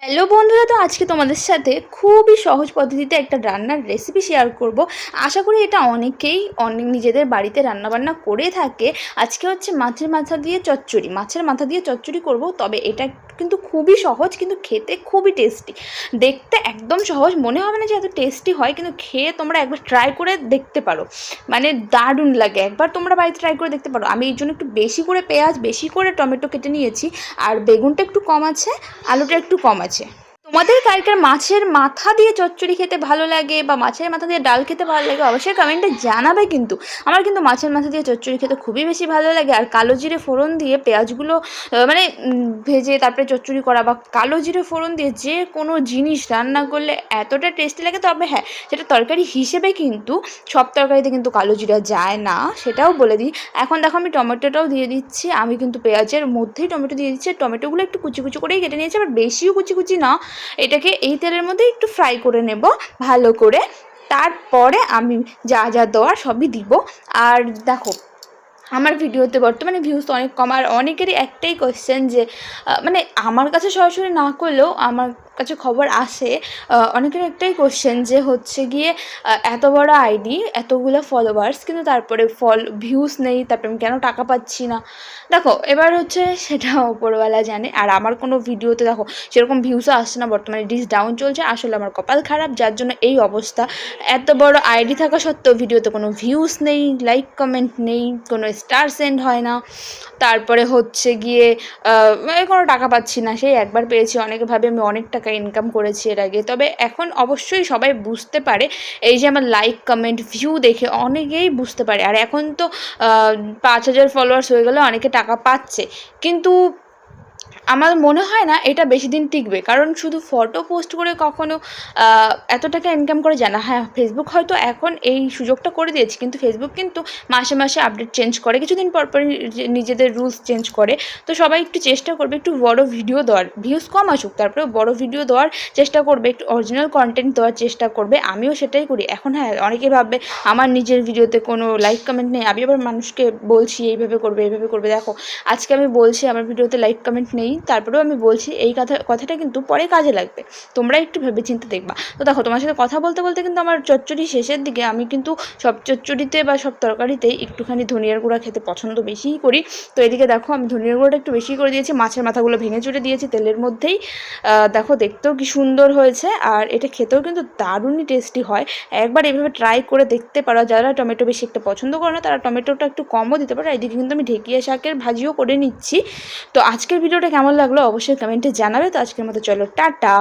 Hello বন্ধুরা, তো আজকে তোমাদের সাথে খুবই সহজ পদ্ধতিতে একটা রান্নার রেসিপি শেয়ার করব। আশা করি এটা অনেকেই অনেক নিজেদের বাড়িতে রান্নাবান্না করে থাকে। আজকে হচ্ছে মাছের মাথা দিয়ে চচ্চড়ি, মাছের মাথা দিয়ে চচ্চড়ি করব। তবে এটা কিন্তু খুবই সহজ, কিন্তু খেতে খুবই টেস্টি। দেখতে একদম সহজ মনে হবে না যে এত টেস্টি হয়, কিন্তু খেয়ে তোমরা একবার ট্রাই করে দেখতে পারো, মানে দারুণ লাগে। একবার তোমরা বাড়িতে ট্রাই করে দেখতে পারো। আমি এই জন্য একটু বেশি করে পেঁয়াজ, বেশি করে টমেটো কেটে নিয়েছি, আর বেগুনটা একটু কম আছে, আলুটা একটু কম আছে। তোমাদের কার কার মাছের মাথা দিয়ে চচ্চড়ি খেতে ভালো লাগে বা মাছের মাথা দিয়ে ডাল খেতে ভালো লাগে অবশ্যই কমেন্টে জানাবে। কিন্তু আমার কিন্তু মাছের মাথা দিয়ে চচ্চড়ি খেতে খুবই বেশি ভালো লাগে। আর কালো জিরে ফোড়ন দিয়ে পেঁয়াজগুলো মানে ভেজে তারপরে চচ্চড়ি করা, বা কালো জিরে ফোড়ন দিয়ে যে কোনো জিনিস রান্না করলে এতটা টেস্টি লাগে। তবে হ্যাঁ, সেটা তরকারি হিসেবে কিন্তু সব তরকারিতে কিন্তু কালো জিরা যায় না, সেটাও বলে দিই। এখন দেখো আমি টমেটোটাও দিয়ে দিচ্ছি। আমি কিন্তু পেঁয়াজের মধ্যেই টমেটো দিয়ে দিচ্ছি। টমেটোগুলো একটু কুচি কুচি করেই কেটে নিয়েছি, আবার বেশিও কুচি কুচি না। এটাকে এই তেলের মধ্যে একটু ফ্রাই করে নেব ভালো করে। তারপরে আমি যা যা দেওয়ার সবই দিব। আর দেখো, আমার ভিডিওতে বর্তমানে ভিউজ তো অনেক কম। আর অনেকেরই একটাই কোয়েশ্চেন যে মানে আমার কাছে সরাসরি না করলেও আমার কাছে খবর আসে, অনেকের একটাই কোয়েশ্চেন যে হচ্ছে গিয়ে এত বড় আইডি, এতগুলো ফলোয়ার্স, কিন্তু তারপরে ভিউজ নেই, তারপরে আমি কেন টাকা পাচ্ছি না। দেখো, এবার হচ্ছে সেটা ওপরওয়ালা জানে। আর আমার কোনো ভিডিওতে দেখো সেরকম ভিউজও আসছে না, বর্তমানে রিচ ডাউন চলছে। আসলে আমার কপাল খারাপ, যার জন্য এই অবস্থা। এত বড় আইডি থাকা সত্ত্বেও ভিডিওতে কোনো ভিউজ নেই, লাইক কমেন্ট নেই, কোনো স্টার সেন্ড হয় না। তারপরে হচ্ছে গিয়ে কোনো টাকা পাচ্ছি না। সেই একবার পেয়েছি, অনেকে ভাবে আমি অনেক টাকা ইনকাম করেছি এর আগে। তবে এখন অবশ্যই সবাই বুঝতে পারে, এই যে আমার লাইক কমেন্ট ভিউ দেখে অনেকেই বুঝতে পারে। আর এখন তো 5,000 ফলোয়ার্স হয়ে গেলে অনেকে টাকা পাচ্ছে, কিন্তু আমার মনে হয় না এটা বেশি দিন টিকবে। কারণ শুধু ফটো পোস্ট করে কখনো এত টাকা ইনকাম করে যায় না। হ্যাঁ, ফেসবুক হয়তো এখন এই সুযোগটা করে দিয়েছে, কিন্তু ফেসবুক কিন্তু মাসে মাসে আপডেট চেঞ্জ করে, কিছুদিন পর পর নিজেদের রুলস চেঞ্জ করে। তো সবাই একটু চেষ্টা করবে একটু বড় ভিডিও দেওয়ার, ভিউজ কম আসুক তারপরে বড় ভিডিও দেওয়ার চেষ্টা করবে, একটু অরিজিনাল কন্টেন্ট দেওয়ার চেষ্টা করবে। আমিও সেটাই করি এখন। হ্যাঁ, অনেকে ভাববে আমার নিজের ভিডিওতে কোনো লাইক কমেন্ট নেই, আমি আবার মানুষকে বলছি এইভাবে করবে এইভাবে করবে। দেখো, আজকে আমি বলছি আমার ভিডিওতে লাইক কমেন্ট নেই, তারপরেও আমি বলছি এই কথাটা কিন্তু পরে কাজে লাগবে। তোমরা একটু ভেবেচিন্তে দেখবা। তো দেখো, তোমার সাথে কথা বলতে বলতে কিন্তু আমার চচ্চড়ি শেষের দিকে। আমি কিন্তু সব চচ্চড়িতে বা সব তরকারিতেই একটুখানি ধনিয়ার গুঁড়া খেতে পছন্দ বেশিই করি। তো এদিকে দেখো, আমি ধনিয়ার গুঁড়োটা একটু বেশি করে দিয়েছি, মাছের মাথাগুলো ভেঙে চুড়ে দিয়েছি তেলের মধ্যেই। দেখো, দেখতেও কি সুন্দর হয়েছে, আর এটা খেতেও কিন্তু দারুণই টেস্টি হয়। একবার এভাবে ট্রাই করে দেখতে পারো। যারা টমেটো বেশি একটা পছন্দ করে না, তারা টমেটোটা একটু কমও দিতে পারো। এদিকে কিন্তু আমি ঢেঁকিয়া শাকের ভাজিও করে নিচ্ছি। তো আজকের ভিডিওটা কেমন লাগলো অবশ্যই কমেন্টে জানাবে। তো আজকের মতো চলো, টাটা।